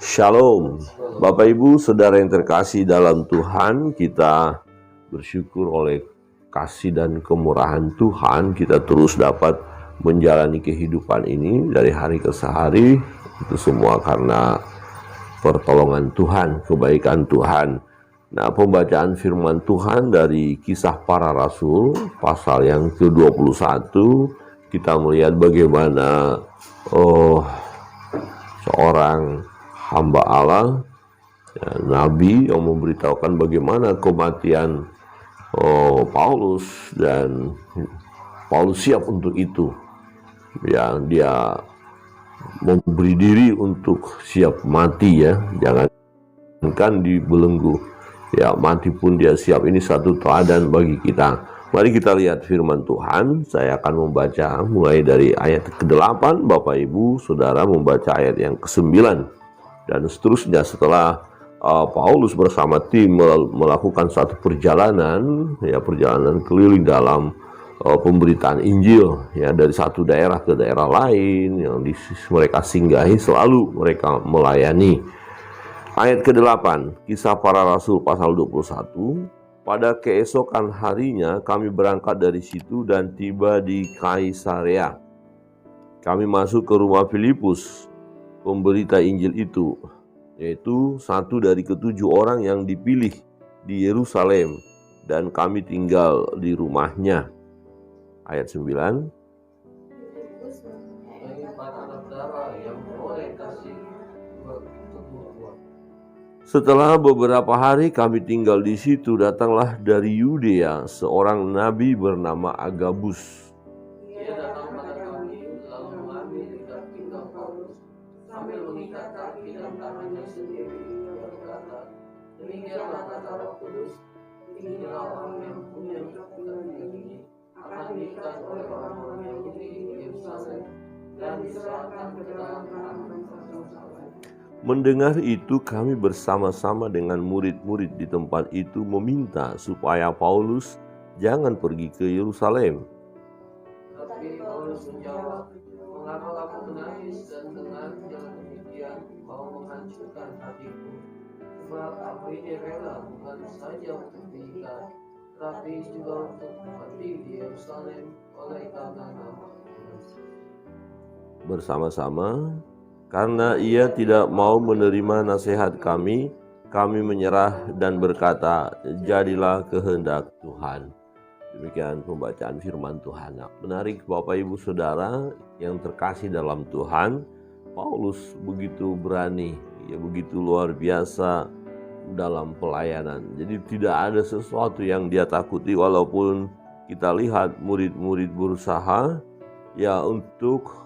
Shalom, Bapak Ibu, Saudara yang terkasih dalam Tuhan, kita bersyukur oleh kasih dan kemurahan Tuhan, kita terus dapat menjalani kehidupan ini dari hari ke hari, itu semua karena pertolongan Tuhan, kebaikan Tuhan. Nah, pembacaan firman Tuhan dari Kisah Para Rasul, pasal yang ke-21, kita melihat bagaimana seorang hamba Allah, nabi yang memberitahukan bagaimana kematian Paulus, dan Paulus siap untuk itu. Ya, dia memberi diri untuk siap mati, ya, jangankan dibelenggu, ya, mati pun dia siap. Ini satu teladan bagi kita. Mari kita lihat firman Tuhan. Saya akan membaca mulai dari ayat ke-8. Bapak Ibu Saudara membaca ayat yang ke-9 dan seterusnya. Setelah Paulus bersama tim melakukan satu perjalanan, ya, perjalanan keliling dalam pemberitaan Injil, ya, dari satu daerah ke daerah lain yang mereka singgahi, selalu mereka melayani. Ayat ke-8, Kisah Para Rasul pasal 21. Pada keesokan harinya kami berangkat dari situ dan tiba di Kaisarea. Kami masuk ke rumah Filipus, pemberita Injil itu, yaitu satu dari ketujuh orang yang dipilih di Yerusalem, dan kami tinggal di rumahnya. Ayat 9. Setelah beberapa hari kami tinggal di situ, datanglah dari Yudea seorang nabi bernama Agabus. Ia datang pada kami, lalu mengambil ikat pinggang Paulus, sambil mengikat kaki dan tangannya sendiri. Ia berkata, demikianlah kata Roh Kudus, inilah orang yang punya ikat pinggang ini akan diikat oleh orang-orang Yahudi di Yerusalem dan diserahkan ke dalam tangan bangsa-bangsa lain. Mendengar itu, kami bersama-sama dengan murid-murid di tempat itu meminta supaya Paulus jangan pergi ke Yerusalem. Tapi Paulus menjawab, mengapa kamu menangis dan dengan jalan demikian mau menghancurkan hatiku? Sebab aku ini rela bukan saja untuk diikat, tapi juga untuk mati di Yerusalem oleh karena nama. Bersama-sama, karena ia tidak mau menerima nasihat kami menyerah dan berkata, jadilah kehendak Tuhan. Demikian pembacaan firman Tuhan. Menarik Bapak Ibu Saudara yang terkasih dalam Tuhan, Paulus begitu berani, ya, begitu luar biasa dalam pelayanan. Jadi tidak ada sesuatu yang dia takuti, walaupun kita lihat murid-murid berusaha, ya, untuk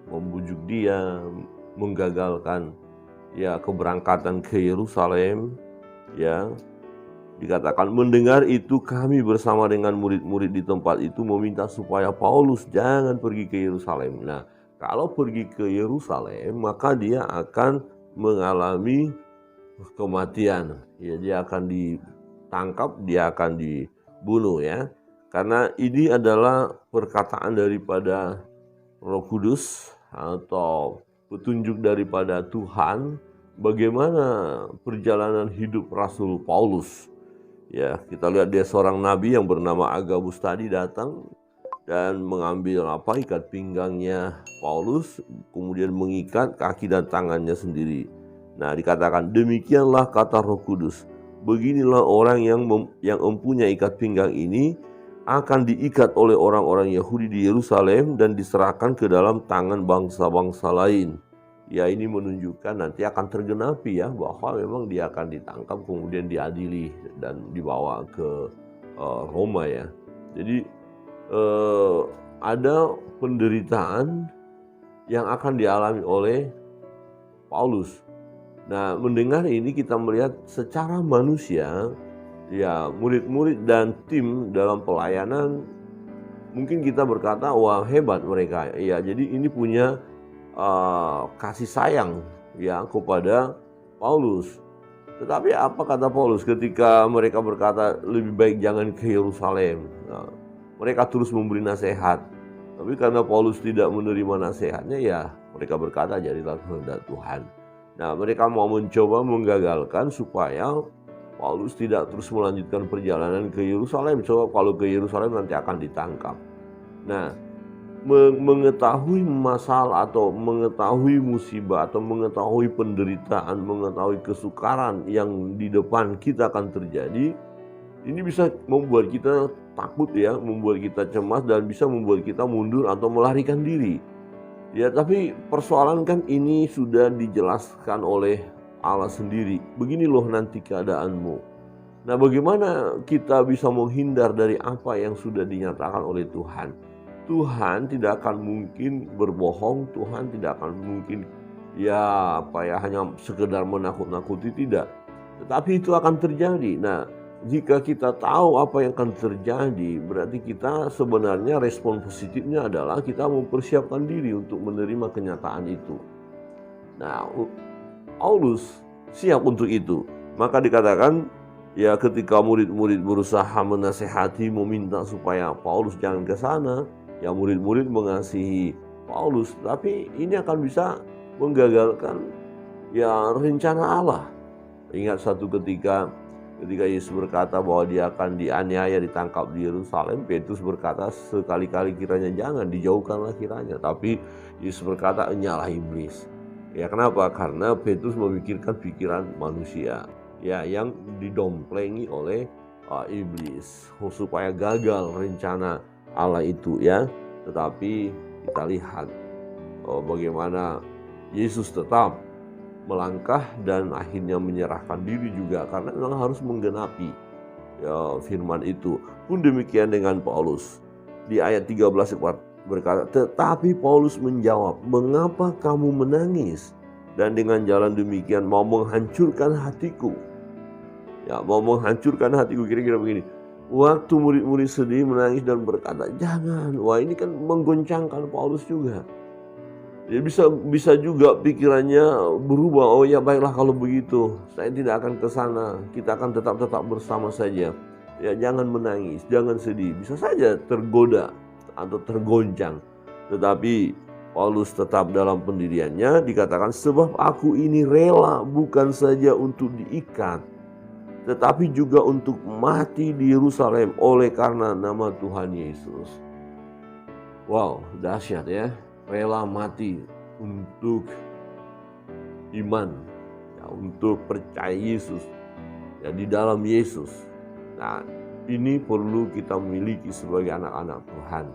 membujuk dia, menggagalkan, ya, keberangkatan ke Yerusalem, ya. Dikatakan mendengar itu kami bersama dengan murid-murid di tempat itu meminta supaya Paulus jangan pergi ke Yerusalem. Nah, kalau pergi ke Yerusalem maka dia akan mengalami kematian, ya, dia akan ditangkap, dia akan dibunuh, ya. Karena ini adalah perkataan daripada Roh Kudus atau petunjuk daripada Tuhan bagaimana perjalanan hidup Rasul Paulus. Ya, kita lihat dia seorang nabi yang bernama Agabus tadi datang dan mengambil ikat pinggangnya Paulus, kemudian mengikat kaki dan tangannya sendiri. Nah, dikatakan demikianlah kata Roh Kudus, beginilah orang yang mempunyai ikat pinggang ini akan diikat oleh orang-orang Yahudi di Yerusalem dan diserahkan ke dalam tangan bangsa-bangsa lain. Ya, ini menunjukkan nanti akan tergenapi, ya, bahwa memang dia akan ditangkap kemudian diadili dan dibawa ke Roma, ya. Jadi ada penderitaan yang akan dialami oleh Paulus. Nah, mendengar ini kita melihat secara manusia, ya, murid-murid dan tim dalam pelayanan, mungkin kita berkata, wah, hebat mereka. Ya, jadi ini punya kasih sayang, ya, kepada Paulus. Tetapi apa kata Paulus ketika mereka berkata lebih baik jangan ke Yerusalem? Nah, mereka terus memberi nasihat. Tapi karena Paulus tidak menerima nasihatnya, ya Mereka berkata, jadilah kehendak Tuhan. Nah, mereka mau mencoba menggagalkan supaya Paulus tidak terus melanjutkan perjalanan ke Yerusalem. Sebab kalau ke Yerusalem nanti akan ditangkap. Nah, mengetahui masalah atau mengetahui musibah atau mengetahui penderitaan, mengetahui kesukaran yang di depan kita akan terjadi, ini bisa membuat kita takut ya, membuat kita cemas dan bisa membuat kita mundur atau melarikan diri. Ya, tapi persoalan kan ini sudah dijelaskan oleh Allah sendiri. Begini loh nanti keadaanmu. Nah, bagaimana kita bisa menghindar dari apa yang sudah dinyatakan oleh Tuhan? Tuhan tidak akan mungkin berbohong, Tuhan tidak akan mungkin hanya sekedar menakut-nakuti, tidak. Tetapi itu akan terjadi. Nah, jika kita tahu apa yang akan terjadi, berarti kita sebenarnya respon positifnya adalah kita mempersiapkan diri untuk menerima kenyataan itu. Nah, Paulus siap untuk itu. Maka dikatakan, ya ketika murid-murid berusaha menasehati, meminta supaya Paulus jangan ke sana, ya murid-murid mengasihi Paulus, tapi ini akan bisa menggagalkan ya rencana Allah. Ingat satu ketika Yesus berkata bahwa dia akan dianiaya, ditangkap di Yerusalem, Petrus berkata, sekali-kali kiranya jangan, dijauhkanlah kiranya. Tapi Yesus berkata, enyalah iblis. Ya, kenapa? Karena Petrus memikirkan pikiran manusia, ya, yang didomplengi oleh iblis supaya gagal rencana Allah itu, ya. Tetapi kita lihat bagaimana Yesus tetap melangkah dan akhirnya menyerahkan diri juga, karena memang harus menggenapi ya, firman itu. Pun demikian dengan Paulus. Di ayat 13 berkata, tetapi Paulus menjawab, mengapa kamu menangis? Dan dengan jalan demikian mau menghancurkan hatiku. Ya, mau menghancurkan hatiku, kira-kira begini. Waktu murid-murid sedih, menangis dan berkata, jangan. Wah, ini kan menggoncangkan Paulus juga. Dia bisa juga pikirannya berubah. Oh ya, baiklah kalau begitu, saya tidak akan ke sana. Kita akan tetap bersama saja. Ya, jangan menangis, jangan sedih. Bisa saja tergoda atau tergoncang. Tetapi Paulus tetap dalam pendiriannya. Dikatakan, sebab aku ini rela bukan saja untuk diikat, tetapi juga untuk mati di Yerusalem oleh karena nama Tuhan Yesus. Wow, dahsyat ya. Rela mati untuk iman, ya, untuk percaya Yesus, ya, di dalam Yesus. Nah, ini perlu kita miliki sebagai anak-anak Tuhan.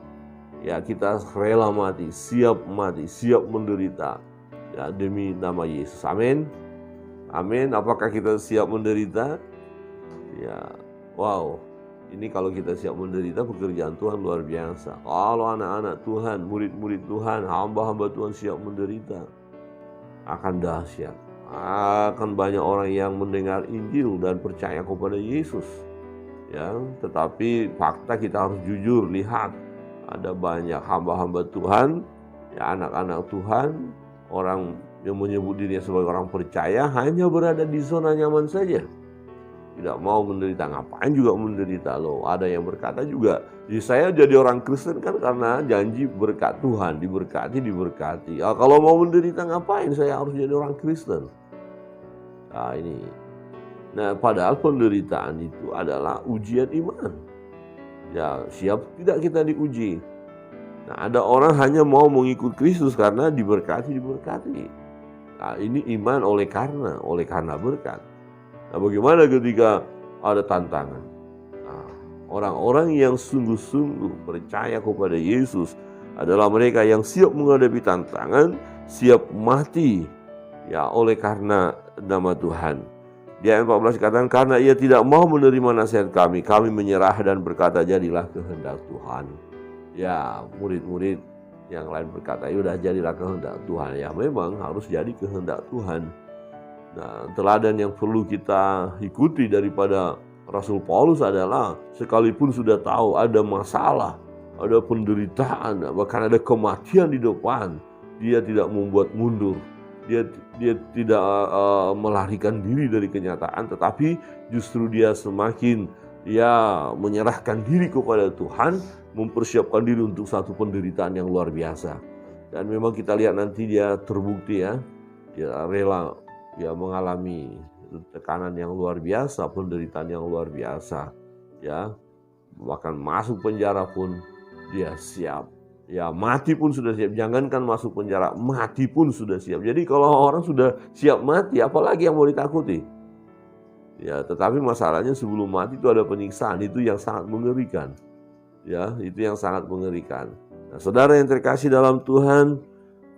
Ya, kita rela mati, siap menderita, ya, demi nama Yesus. Amin. Amin. Apakah kita siap menderita? Ya, wow. Ini kalau kita siap menderita, pekerjaan Tuhan luar biasa. Kalau anak-anak Tuhan, murid-murid Tuhan, hamba-hamba Tuhan siap menderita, akan dahsyat. Akan banyak orang yang mendengar Injil dan percaya kepada Yesus. Ya, tetapi fakta kita harus jujur, lihat ada banyak hamba-hamba Tuhan, ya, anak-anak Tuhan, orang yang menyebut dirinya sebagai orang percaya hanya berada di zona nyaman saja. Tidak mau menderita. Ngapain juga menderita loh. Ada yang berkata juga, saya jadi orang Kristen kan karena janji berkat Tuhan, diberkati. Kalau mau menderita ngapain saya harus jadi orang Kristen? Nah ini. Nah, padahal penderitaan itu adalah ujian iman. Ya, siap tidak kita diuji. Nah, ada orang hanya mau mengikut Kristus karena diberkati. Nah, ini iman oleh karena berkat. Nah, bagaimana ketika ada tantangan? Nah, orang-orang yang sungguh-sungguh percaya kepada Yesus adalah mereka yang siap menghadapi tantangan, siap mati, ya, oleh karena nama Tuhan. Di ayat 14 dikatakan, karena ia tidak mau menerima nasihat kami menyerah dan berkata, jadilah kehendak Tuhan. Ya, murid-murid yang lain berkata, yaudah jadilah kehendak Tuhan. Ya, memang harus jadi kehendak Tuhan. Nah, teladan yang perlu kita ikuti daripada Rasul Paulus adalah sekalipun sudah tahu ada masalah, ada penderitaan, bahkan ada kematian di depan, dia tidak membuat mundur. Dia tidak melarikan diri dari kenyataan, tetapi justru dia semakin menyerahkan diri kepada Tuhan, mempersiapkan diri untuk satu penderitaan yang luar biasa. Dan memang kita lihat nanti dia terbukti ya, dia rela ya mengalami tekanan yang luar biasa, penderitaan yang luar biasa ya, bahkan masuk penjara pun dia siap. Ya mati pun sudah siap, jangankan masuk penjara, mati pun sudah siap. Jadi kalau orang sudah siap mati, apalagi yang mau ditakuti? Ya, tetapi masalahnya sebelum mati itu ada penyiksaan, itu yang sangat mengerikan. Ya, itu yang sangat mengerikan. Nah, saudara yang terkasih dalam Tuhan,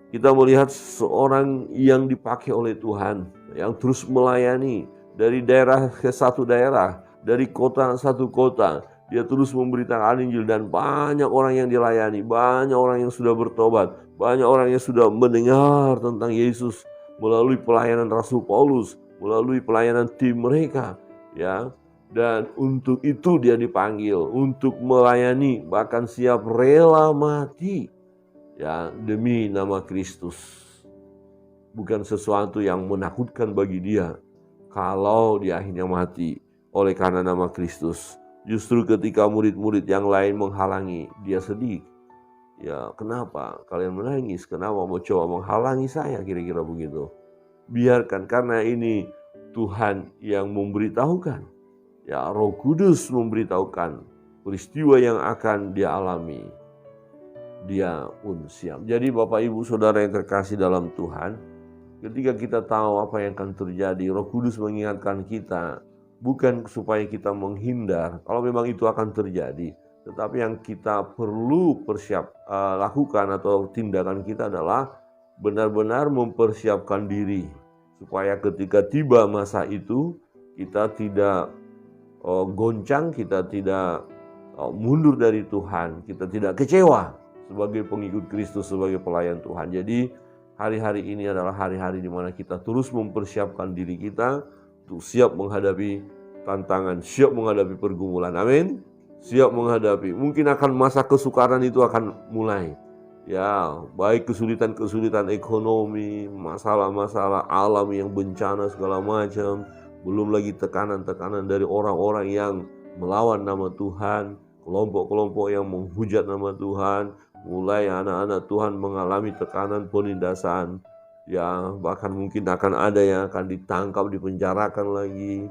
kita melihat seorang yang dipakai oleh Tuhan, yang terus melayani dari daerah ke satu daerah, dari kota satu kota. Dia terus memberitakan Injil dan banyak orang yang dilayani, banyak orang yang sudah bertobat, banyak orang yang sudah mendengar tentang Yesus melalui pelayanan Rasul Paulus, melalui pelayanan tim mereka, ya. Dan untuk itu dia dipanggil untuk melayani, bahkan siap rela mati, ya, demi nama Kristus. Bukan sesuatu yang menakutkan bagi dia kalau dia akhirnya mati oleh karena nama Kristus. Justru ketika murid-murid yang lain menghalangi, dia sedih. Ya, kenapa kalian menangis? Kenapa mau coba menghalangi saya? Kira-kira begitu. Biarkan, karena ini Tuhan yang memberitahukan. Ya, Roh Kudus memberitahukan peristiwa yang akan dia alami. Dia pun siap. Jadi Bapak Ibu Saudara yang terkasih dalam Tuhan, ketika kita tahu apa yang akan terjadi, Roh Kudus mengingatkan kita, bukan supaya kita menghindar, kalau memang itu akan terjadi, tetapi yang kita perlu lakukan atau tindakan kita adalah benar-benar mempersiapkan diri, supaya ketika tiba masa itu, kita tidak goncang, kita tidak mundur dari Tuhan, kita tidak kecewa sebagai pengikut Kristus, sebagai pelayan Tuhan. Jadi hari-hari ini adalah hari-hari di mana kita terus mempersiapkan diri kita untuk siap menghadapi tantangan, siap menghadapi pergumulan. Amin. Siap menghadapi. Mungkin akan masa kesukaran itu akan mulai. Ya, baik kesulitan-kesulitan ekonomi, masalah-masalah alam yang bencana segala macam. Belum lagi tekanan-tekanan dari orang-orang yang melawan nama Tuhan, kelompok-kelompok yang menghujat nama Tuhan. Mulai anak-anak Tuhan mengalami tekanan penindasan. Ya, bahkan mungkin akan ada yang akan ditangkap, dipenjarakan lagi.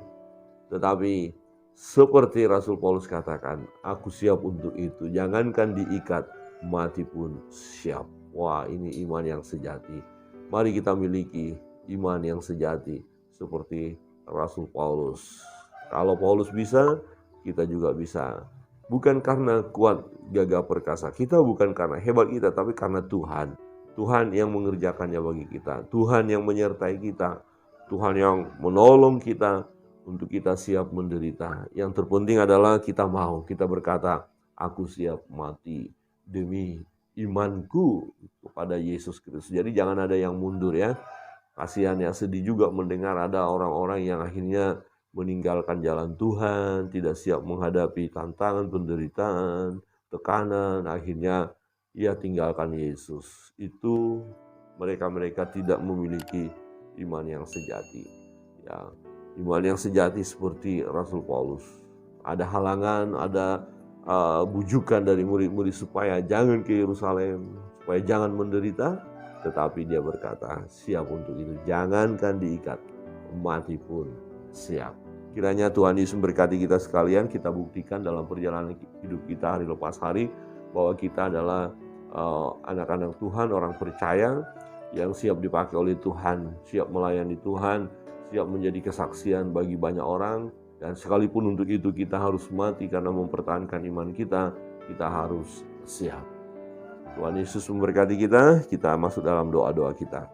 Tetapi seperti Rasul Paulus katakan, aku siap untuk itu. Jangankan diikat, mati pun siap. Wah, ini iman yang sejati. Mari kita miliki iman yang sejati seperti Rasul Paulus. Kalau Paulus bisa, kita juga bisa. Bukan karena kuat gagah perkasa kita, bukan karena hebat kita, tapi karena Tuhan. Tuhan yang mengerjakannya bagi kita. Tuhan yang menyertai kita. Tuhan yang menolong kita untuk kita siap menderita. Yang terpenting adalah kita mau. Kita berkata, aku siap mati demi imanku kepada Yesus Kristus. Jadi jangan ada yang mundur ya. Kasihan ya, sedih juga mendengar ada orang-orang yang akhirnya meninggalkan jalan Tuhan, tidak siap menghadapi tantangan, penderitaan, tekanan, akhirnya ia tinggalkan Yesus. Itu mereka-mereka tidak memiliki iman yang sejati. Ya, iman yang sejati seperti Rasul Paulus. Ada halangan, ada bujukan dari murid-murid supaya jangan ke Yerusalem, supaya jangan menderita, tetapi dia berkata, siap untuk itu. Jangankan diikat, mati pun siap. Kiranya Tuhan Yesus memberkati kita sekalian. Kita buktikan dalam perjalanan hidup kita hari lepas hari bahwa kita adalah anak-anak Tuhan, orang percaya yang siap dipakai oleh Tuhan, siap melayani Tuhan, siap menjadi kesaksian bagi banyak orang. Dan sekalipun untuk itu kita harus mati karena mempertahankan iman kita, kita harus siap. Tuhan Yesus memberkati kita. Kita masuk dalam doa-doa kita.